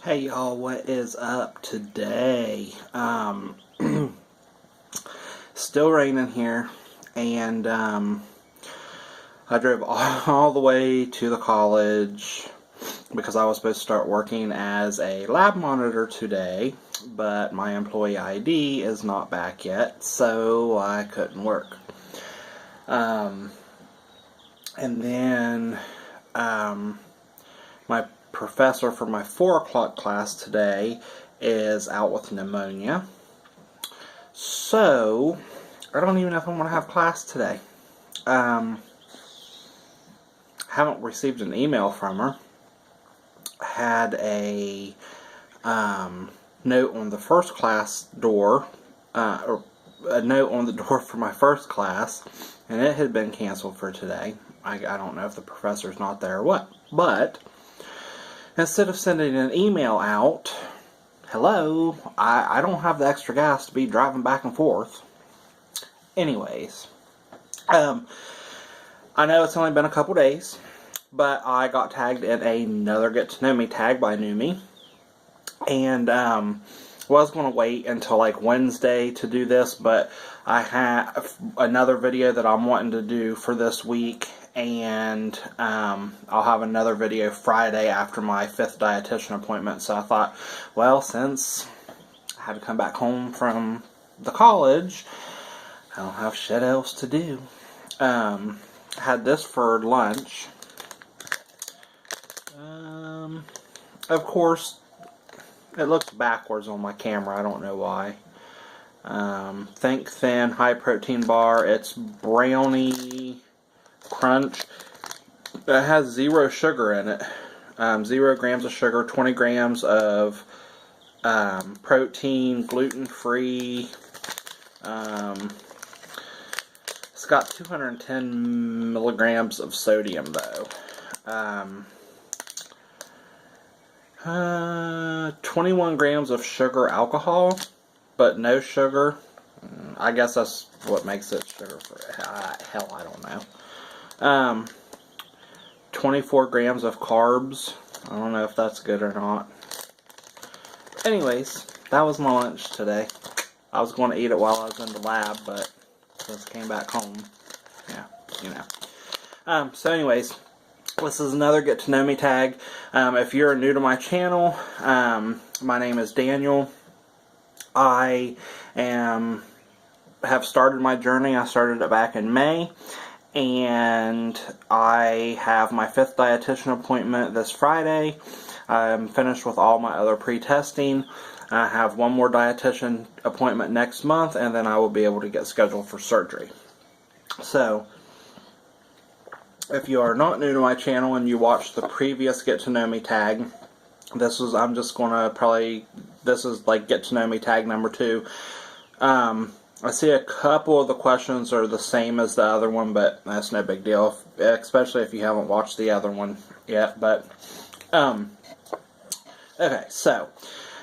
Hey y'all, what is up today? Still raining here, and I drove all the way to the college because I was supposed to start working as a lab monitor today, but my employee ID is not back yet, so I couldn't work. And then my professor for my 4 o'clock class today is out with pneumonia. So, I don't even know if I'm going to have class today. Haven't received an email from her. Had a note on the first class door, or a note on the door for my first class, and it had been canceled for today. I don't know if the professor's not there or what, but instead of sending an email out, hello, I don't have the extra gas to be driving back and forth. Anyways, I know it's only been a couple days, but I got tagged in another Get to Know Me tag by Numi, and was going to wait until like Wednesday to do this, but I have another video that I'm wanting to do for this week, and I'll have another video Friday after my 5th dietitian appointment. So I thought, well, since I had to come back home from the college, I don't have shit else to do. Had this for lunch. Of course, it looks backwards on my camera. I don't know why. Think Thin high protein bar. It's brownie crunch. It has 0 sugar in it. 0 grams of sugar, 20 grams of protein, gluten-free. It's got 210 milligrams of sodium, though. 21 grams of sugar alcohol, but no sugar. I guess that's what makes it sugar-free. Hell, I don't know. 24 grams of carbs. I don't know if that's good or not. Anyways, that was my lunch today. I was going to eat it while I was in the lab, but since I came back home, yeah, you know. So anyways, this is another Get to Know Me tag. If you're new to my channel, my name is Daniel. I have started my journey. I started it back in May, and I have my 5th dietitian appointment this Friday. I'm finished with all my other pre-testing. I have one more dietitian appointment next month, and then I will be able to get scheduled for surgery. So, if you are not new to my channel and you watched the previous Get to Know Me tag, this is like Get to Know Me tag number 2. I see a couple of the questions are the same as the other one, but that's no big deal, especially if you haven't watched the other one yet. But, okay, so,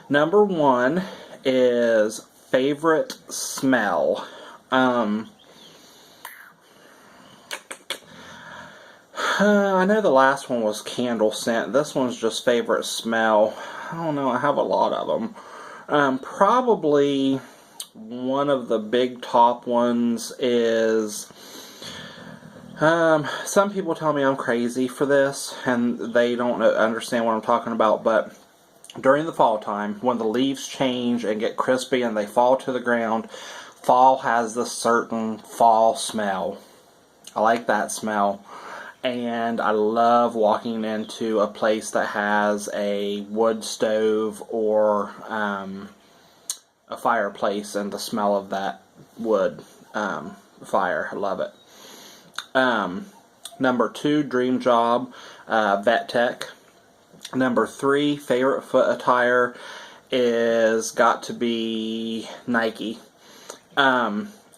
number 1 is favorite smell. I know the last one was candle scent. This one's just favorite smell. I don't know, I have a lot of them. Probably one of the big top ones is, some people tell me I'm crazy for this, and they don't understand what I'm talking about, but during the fall time, when the leaves change and get crispy and they fall to the ground, fall has this certain fall smell. I like that smell. And I love walking into a place that has a wood stove or a fireplace and the smell of that wood fire. I love it. Number 2, dream job, vet tech. Number 3, favorite foot attire is got to be Nike.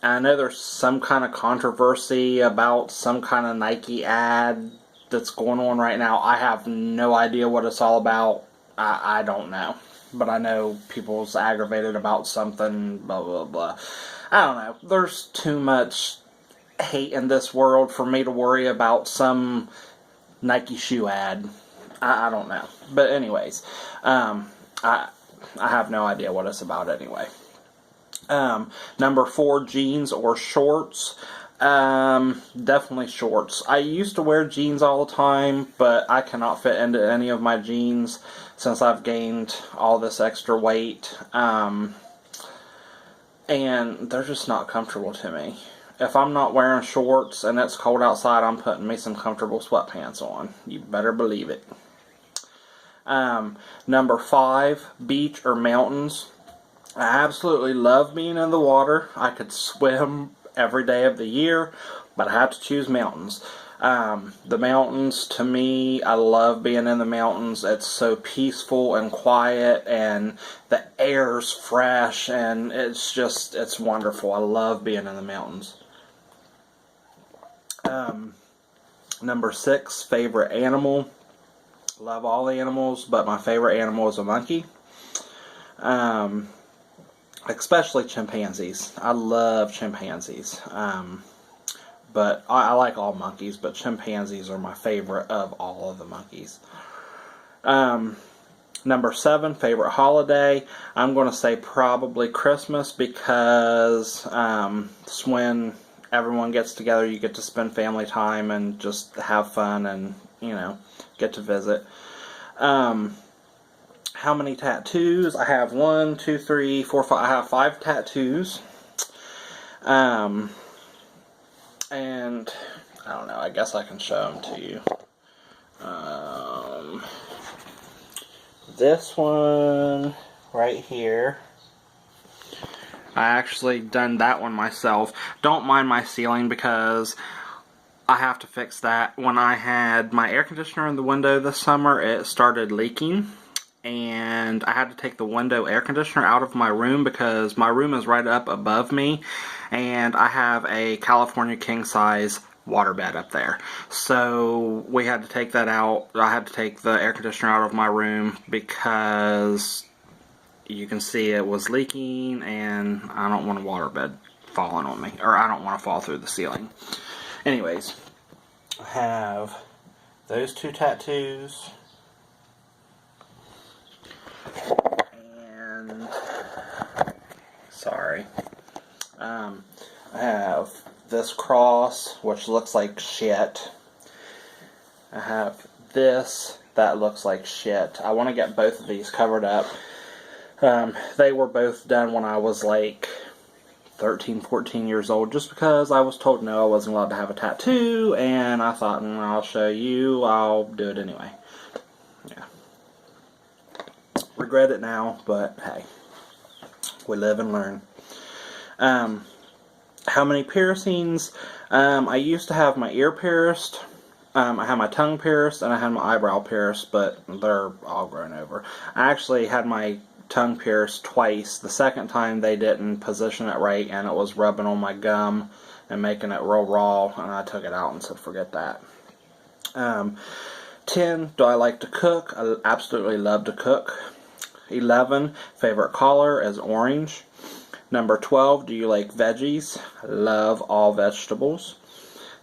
I know there's some kind of controversy about some kind of Nike ad that's going on right now. I have no idea what it's all about. I don't know. But I know people's aggravated about something, blah, blah, blah. I don't know. There's too much hate in this world for me to worry about some Nike shoe ad. I don't know. But anyways, I have no idea what it's about anyway. Number 4, jeans or shorts. Definitely shorts. I used to wear jeans all the time, but I cannot fit into any of my jeans since I've gained all this extra weight. And they're just not comfortable to me. If I'm not wearing shorts and it's cold outside, I'm putting me some comfortable sweatpants on. You better believe it. Number 5, beach or mountains. I absolutely love being in the water. I could swim every day of the year, but I have to choose mountains. The mountains, to me, I love being in the mountains. It's so peaceful and quiet, and the air's fresh, and it's wonderful. I love being in the mountains. Number 6, favorite animal. Love all the animals, but my favorite animal is a monkey. Especially chimpanzees. I love chimpanzees. But I like all monkeys, but chimpanzees are my favorite of all of the monkeys. Number 7, favorite holiday. I'm going to say probably Christmas, because it's when everyone gets together. You get to spend family time and just have fun and, get to visit. How many tattoos? I have 1, 2, 3, 4, 5. I have 5 tattoos. And I don't know. I guess I can show them to you. This one right here. I actually done that one myself. Don't mind my ceiling because I have to fix that. When I had my air conditioner in the window this summer, it started leaking. And I had to take the window air conditioner out of my room because my room is right up above me, and I have a California king size waterbed up there. So we had to take that out. I had to take the air conditioner out of my room because you can see it was leaking, and I don't want a waterbed falling on me, or I don't want to fall through the ceiling. Anyways, I have those 2 tattoos. And sorry, I have this cross, which looks like shit. I have this that looks like shit. I want to get both of these covered up. They were both done when I was like 13, 14 years old, just because I was told no, I wasn't allowed to have a tattoo, and I thought, I'll show you, I'll do it anyway. Yeah. Regret it now, but hey, we live and learn. How many piercings? I used to have my ear pierced, I had my tongue pierced, and I had my eyebrow pierced, but they're all grown over. I actually had my tongue pierced twice. The second time they didn't position it right, and it was rubbing on my gum and making it real raw, and I took it out and said forget that. 10, do I like to cook? I absolutely love to cook. 11, favorite color is orange. Number 12, do you like veggies? I love all vegetables.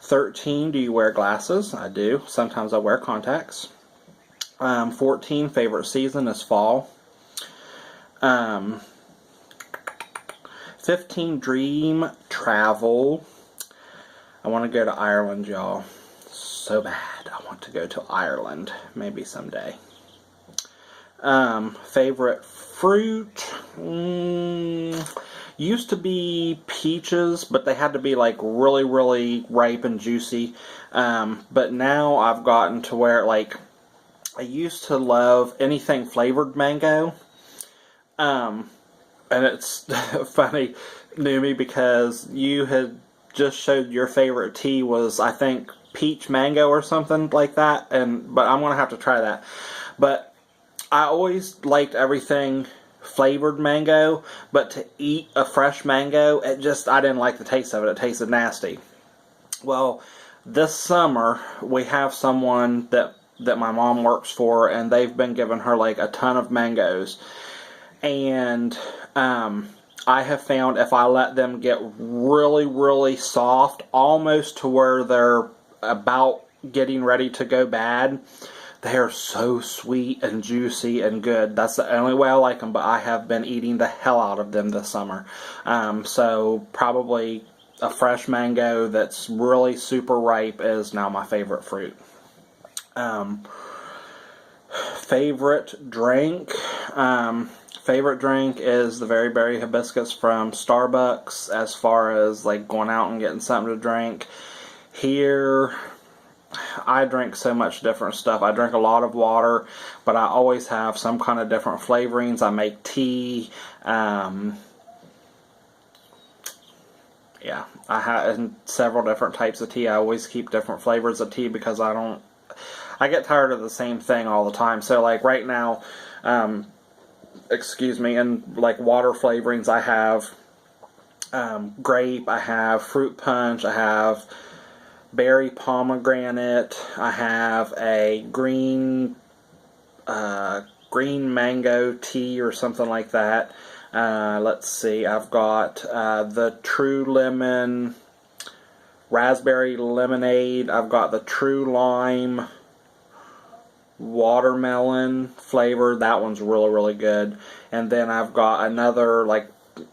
13, do you wear glasses? I do. Sometimes I wear contacts. 14, favorite season is fall. 15, dream travel. I want to go to Ireland, y'all. So bad. I want to go to Ireland. Maybe someday. Favorite fruit? Used to be peaches, but they had to be like really, really ripe and juicy. But now I've gotten to where like I used to love anything flavored mango. And it's funny, Numi, because you had just showed your favorite tea was, I think, peach mango or something like that. But I'm gonna have to try that. But I always liked everything flavored mango, but to eat a fresh mango, I didn't like the taste of it. It tasted nasty. Well, this summer we have someone that my mom works for, and they've been giving her like a ton of mangoes. And I have found if I let them get really, really soft, almost to where they're about getting ready to go bad, They are so sweet and juicy and good. That's the only way I like them, but I have been eating the hell out of them this summer. So probably a fresh mango that's really super ripe is now my favorite fruit. Favorite drink? Favorite drink is the Very Berry Hibiscus from Starbucks, as far as like going out and getting something to drink. Here, I drink so much different stuff. I drink a lot of water, but I always have some kind of different flavorings. I make tea. Yeah, I have several different types of tea. I always keep different flavors of tea because I get tired of the same thing all the time. So like right now, and like water flavorings, I have grape, I have fruit punch, I have berry pomegranate, I have a green mango tea or something like that. Let's see, I've got the True Lemon raspberry lemonade, I've got the True Lime watermelon flavor. That one's really, really good. And then I've got another like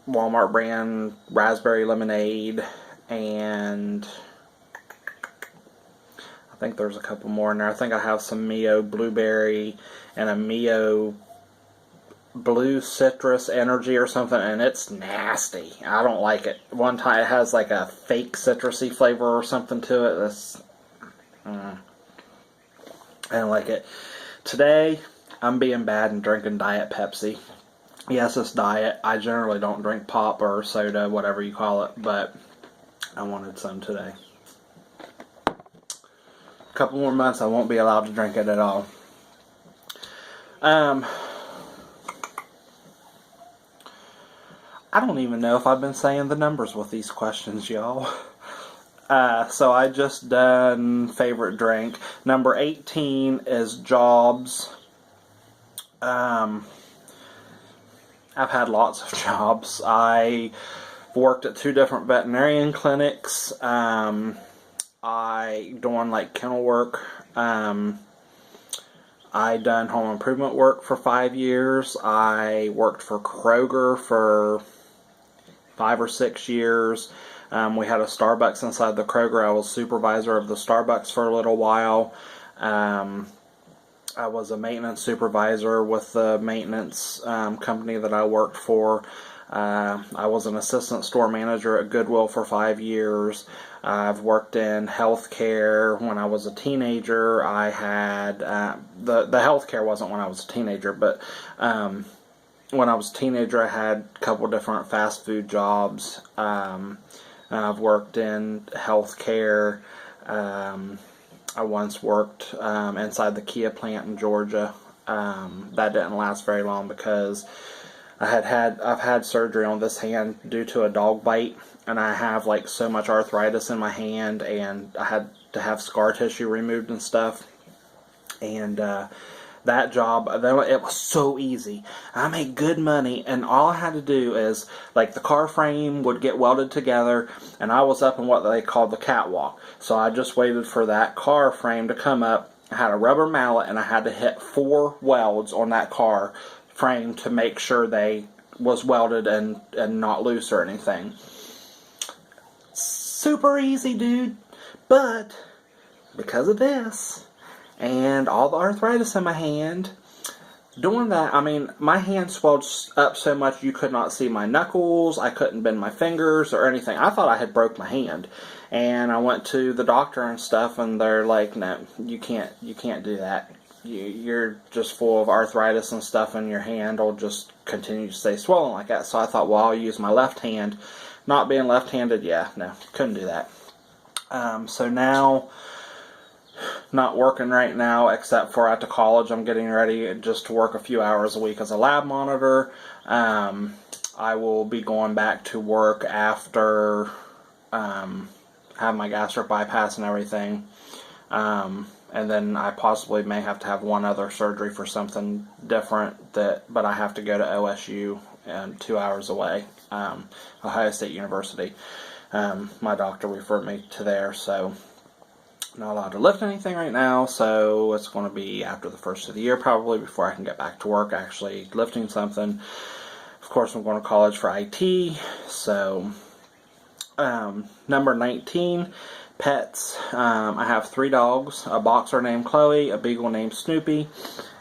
Walmart brand raspberry lemonade, and I think there's a couple more in there. I think I have some Mio blueberry and a Mio blue citrus energy or something, and it's nasty. I don't like it. One time it has like a fake citrusy flavor or something to it. That's I don't like it. Today, I'm being bad and drinking Diet Pepsi. Yes, it's diet. I generally don't drink pop or soda, whatever you call it, but I wanted some today. A couple more months, I won't be allowed to drink it at all. I don't even know if I've been saying the numbers with these questions, y'all. So I just done favorite drink. Number 18 is jobs. I've had lots of jobs. I worked at 2 different veterinarian clinics. I doing like kennel work. I done home improvement work for 5 years. I worked for Kroger for 5 or 6 years. We had a Starbucks inside the Kroger. I was supervisor of the Starbucks for a little while. I was a maintenance supervisor with the maintenance company that I worked for. I was an assistant store manager at Goodwill for 5 years. I've worked in healthcare when I was a teenager. I had the healthcare wasn't when I was a teenager, but when I was a teenager, I had a couple different fast food jobs. I've worked in healthcare. I once worked inside the Kia plant in Georgia. That didn't last very long because I've had surgery on this hand due to a dog bite, and I have like so much arthritis in my hand, and I had to have scar tissue removed and stuff. And that job, it was so easy. I made good money, and all I had to do is, like, the car frame would get welded together, and I was up in what they called the catwalk. So I just waited for that car frame to come up. I had a rubber mallet, and I had to hit 4 welds on that car frame to make sure they was welded and not loose or anything. Super easy, dude. But because of this and all the arthritis in my hand, doing that, I mean, my hand swelled up so much you could not see my knuckles. I couldn't bend my fingers or anything. I thought I had broke my hand. And I went to the doctor and stuff, and they're like, no, you can't do that. You're just full of arthritis and stuff, and your hand will just continue to stay swollen like that. So I thought, well, I'll use my left hand. Not being left-handed, yeah, no, couldn't do that. So now, not working right now, except for at the college. I'm getting ready just to work a few hours a week as a lab monitor. I will be going back to work after have my gastric bypass and everything. And then I possibly may have to have one other surgery for something different, but I have to go to OSU, 2 hours away, Ohio State University. My doctor referred me to there, so not allowed to lift anything right now, so it's going to be after the first of the year probably before I can get back to work actually lifting something. Of course, I'm going to college for IT, so number 19, pets. I have 3 dogs, a boxer named Chloe, a beagle named Snoopy,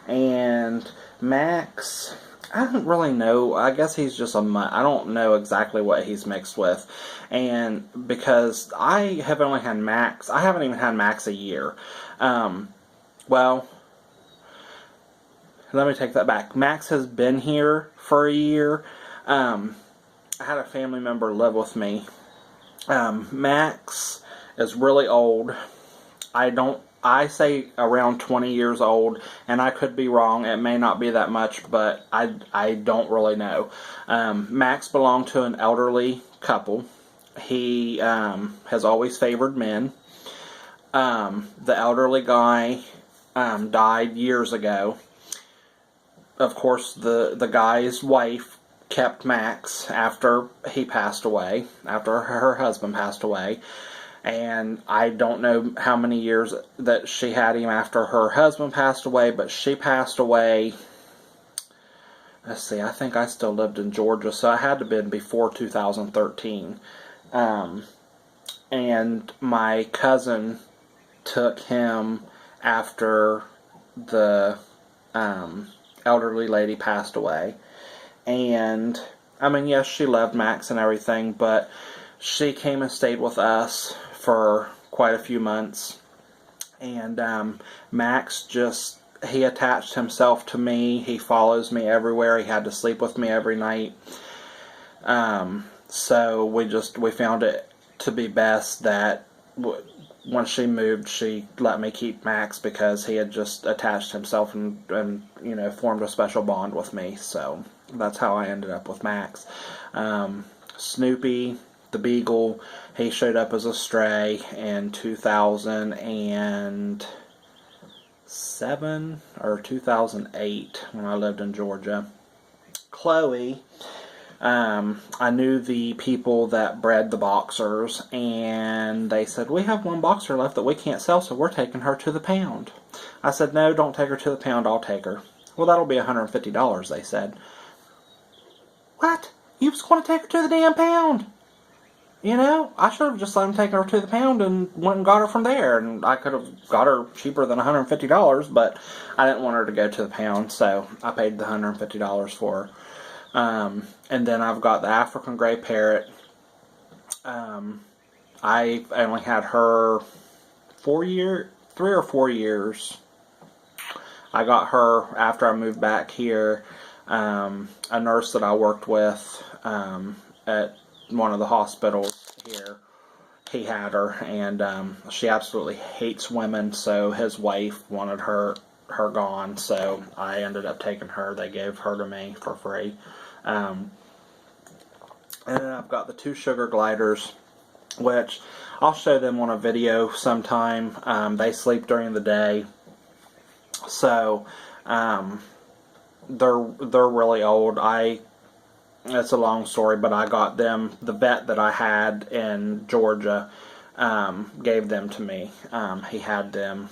and Max. I don't really know. I guess he's just a mutt. I don't know exactly what he's mixed with. And because I have only had Max, I haven't even had Max a year. Well, let me take that back. Max has been here for a year. I had a family member live with me. Max is really old. I say around 20 years old, and I could be wrong. It may not be that much, but I don't really know. Max belonged to an elderly couple. He has always favored men. The elderly guy died years ago. Of course, the guy's wife kept Max after he passed away, after her husband passed away. And I don't know how many years that she had him after her husband passed away, but she passed away, let's see, I think I still lived in Georgia, so it had to have been before 2013. And my cousin took him after the elderly lady passed away. And, I mean, yes, she loved Max and everything, but she came and stayed with us for quite a few months, and Max he attached himself to me. He follows me everywhere. He had to sleep with me every night. So we found it to be best that when she moved, she let me keep Max because he had just attached himself and formed a special bond with me. So that's how I ended up with Max. Snoopy, the beagle, he showed up as a stray in 2007 or 2008 when I lived in Georgia. Chloe, I knew the people that bred the boxers, and they said, we have one boxer left that we can't sell, so we're taking her to the pound. I said, no, don't take her to the pound, I'll take her. Well, that'll be $150, they said. What? You was going to take her to the damn pound? I should have just let him take her to the pound and went and got her from there. And I could have got her cheaper than $150, but I didn't want her to go to the pound, so I paid the $150 for her. And then I've got the African Gray Parrot. I only had her 3 or 4 years. I got her after I moved back here. A nurse that I worked with at one of the hospitals here, he had her, and she absolutely hates women, so his wife wanted her gone, so I ended up taking her. They gave her to me for free. And then I've got the 2 sugar gliders, which I'll show them on a video sometime. They sleep during the day, so they're really old. It's a long story, but I got them. The vet that I had in Georgia gave them to me. He had them.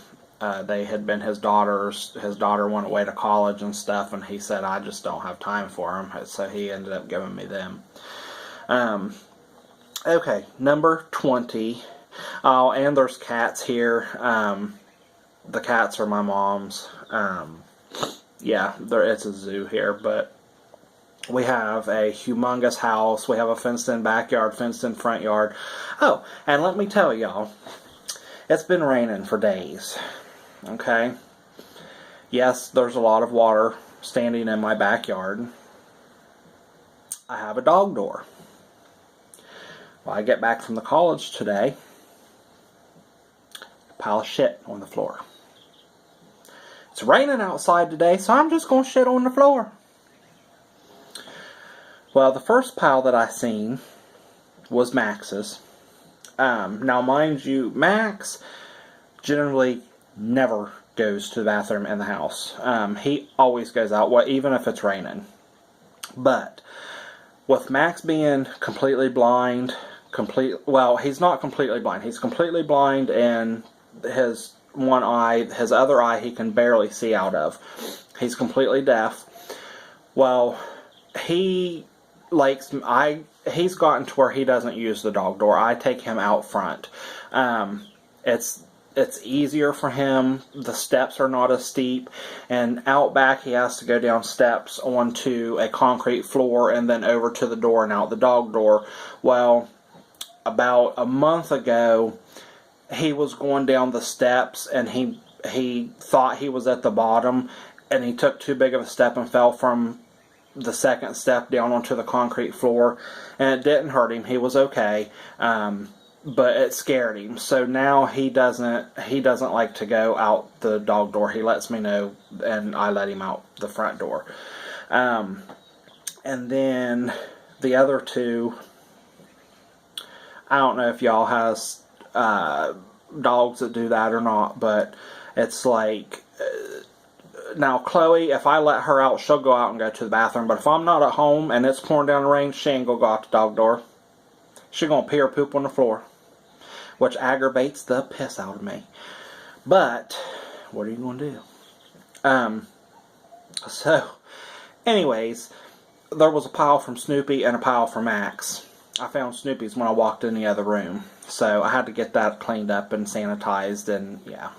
They had been his daughter's. His daughter went away to college and stuff, and he said, I just don't have time for them. So he ended up giving me them. Okay, number 20. Oh, and there's cats here. The cats are my mom's. Yeah, it's a zoo here, but we have a humongous house. We have a fenced-in backyard, fenced-in front yard. Oh, and let me tell y'all, it's been raining for days. Okay? Yes, there's a lot of water standing in my backyard. I have a dog door. Well, I get back from the college today, pile of shit on the floor. It's raining outside today, so I'm just going to shit on the floor. Well, the first pile that I seen was Max's. Now, mind you, Max generally never goes to the bathroom in the house. He always goes out, even if it's raining. But with Max being completely blind, well, he's not completely blind. He's completely blind in his one eye, his other eye, he can barely see out of. He's completely deaf. Well, he's gotten to where he doesn't use the dog door. I take him out front. It's easier for him. The steps are not as steep, and out back he has to go down steps onto a concrete floor and then over to the door and out the dog door. Well, about a month ago, he was going down the steps and he thought he was at the bottom, and he took too big of a step and fell from the second step down onto the concrete floor, and it didn't hurt him. He was okay. But it scared him. So now he doesn't like to go out the dog door. He lets me know, and I let him out the front door. And then the other two, I don't know if y'all has dogs that do that or not, but it's like, now Chloe, if I let her out, she'll go out and go to the bathroom. But if I'm not at home and it's pouring down the rain, she ain't gonna go out the dog door. She's going to pee or poop on the floor, which aggravates the piss out of me. But, what are you going to do? So, anyways, there was a pile from Snoopy and a pile from Max. I found Snoopy's when I walked in the other room. So, I had to get that cleaned up and sanitized, and yeah.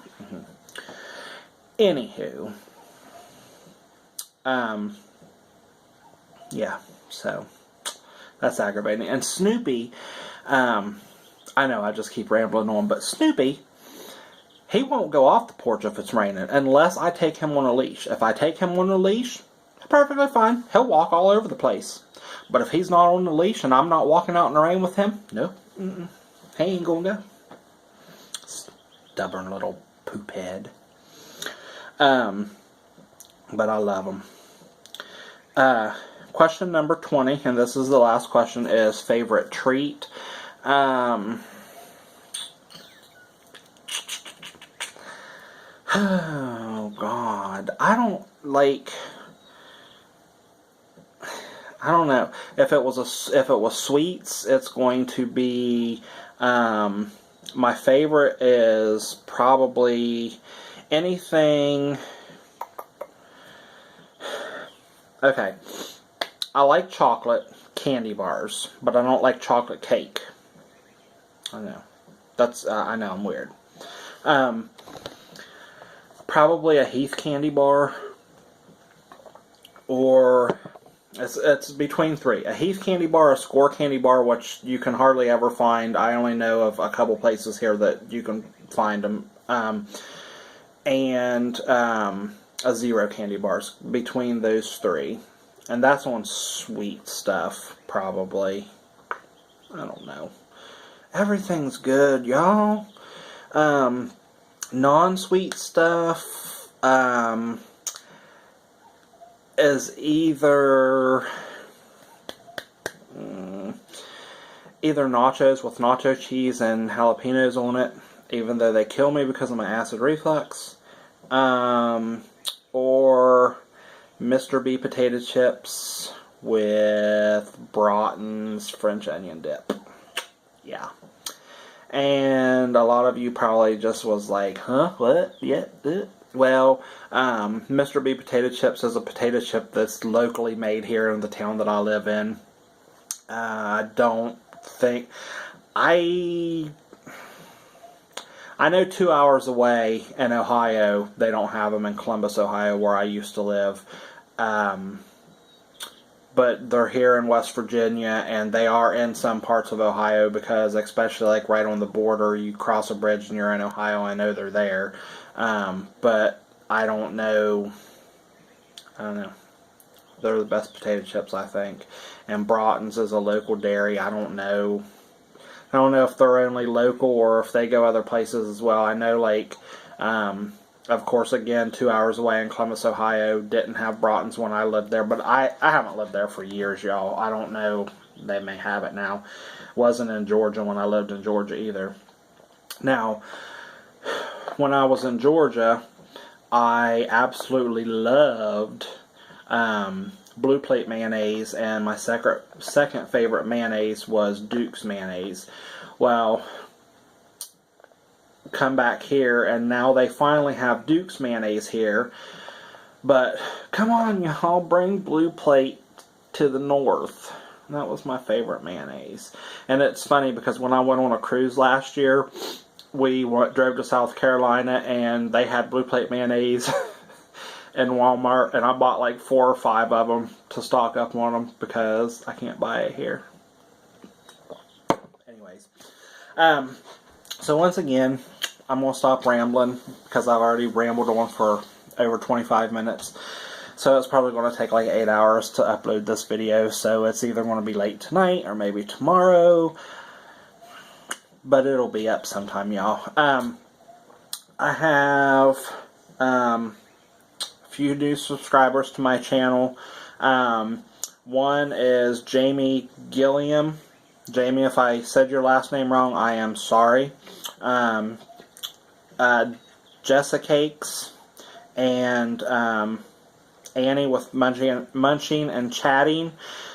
Anywho. Yeah, so that's aggravating. And Snoopy, I know I just keep rambling on, but Snoopy, he won't go off the porch if it's raining unless I take him on a leash. If I take him on a leash, perfectly fine. He'll walk all over the place. But if he's not on the leash and I'm not walking out in the rain with him, no, he ain't gonna go. Stubborn little poop head. But I love him. Question number 20, and this is the last question, is favorite treat. Oh God, I don't know. If it was sweets, it's going to be my favorite is probably anything. Okay, I like chocolate candy bars, but I don't like chocolate cake. I know. I know I'm weird. Probably a Heath candy bar, or it's between three. A Heath candy bar, a Score candy bar, which you can hardly ever find. I only know of a couple places here that you can find them. And a Zero candy bars, between those three. And that's on sweet stuff, probably. I don't know. Everything's good, y'all. Non-sweet stuff is either nachos with nacho cheese and jalapenos on it, even though they kill me because of my acid reflux. Or Mr. B potato chips with Broughton's French onion dip. Yeah. And a lot of you probably just was like, huh? What? Yeah. Well, Mr. B potato chips is a potato chip that's locally made here in the town that I live in. I don't think... I know 2 hours away in Ohio, they don't have them in Columbus, Ohio, where I used to live. But they're here in West Virginia, and they are in some parts of Ohio, because especially like right on the border, you cross a bridge and you're in Ohio. I know they're there. But I don't know. They're the best potato chips, I think. And Broughton's is a local dairy. I don't know if they're only local or if they go other places as well. I know, like, of course, again, 2 hours away in Columbus, Ohio, didn't have Broughton's when I lived there. But I haven't lived there for years, y'all. I don't know. They may have it now. Wasn't in Georgia when I lived in Georgia either. Now, when I was in Georgia, I absolutely loved Blue Plate mayonnaise, and my second favorite mayonnaise was Duke's mayonnaise. Well, come back here, and now they finally have Duke's mayonnaise here. But come on, y'all, bring Blue Plate to the north. That was my favorite mayonnaise. And it's funny because when I went on a cruise last year, we drove to South Carolina and they had Blue Plate mayonnaise in Walmart, and I bought like 4 or 5 of them to stock up on them because I can't buy it here. Anyways, so once again, I'm going to stop rambling because I've already rambled on for over 25 minutes. So it's probably going to take like 8 hours to upload this video. So it's either going to be late tonight or maybe tomorrow. But it'll be up sometime, y'all. I have a few new subscribers to my channel. One is Jamie Gilliam. Jamie, if I said your last name wrong, I am sorry. Jessicakes and Annie with Munching and Chatting.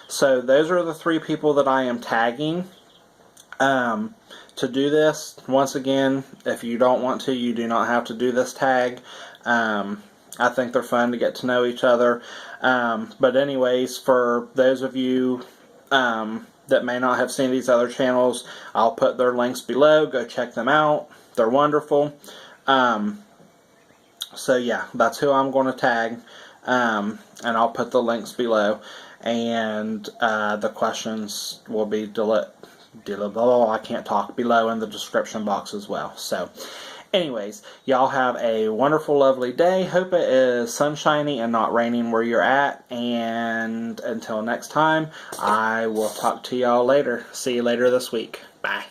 So those are the 3 people that I am tagging to do this. Once again, if you don't want to, you do not have to do this tag. I think they're fun to get to know each other. But anyways, for those of you that may not have seen these other channels, I'll put their links below. Go check them out. They're wonderful. So yeah, that's who I'm going to tag. And I'll put the links below. And the questions will be I can't talk, below in the description box as well. So anyways, y'all have a wonderful, lovely day. Hope it is sunshiny and not raining where you're at. And until next time, I will talk to y'all later. See you later this week. Bye.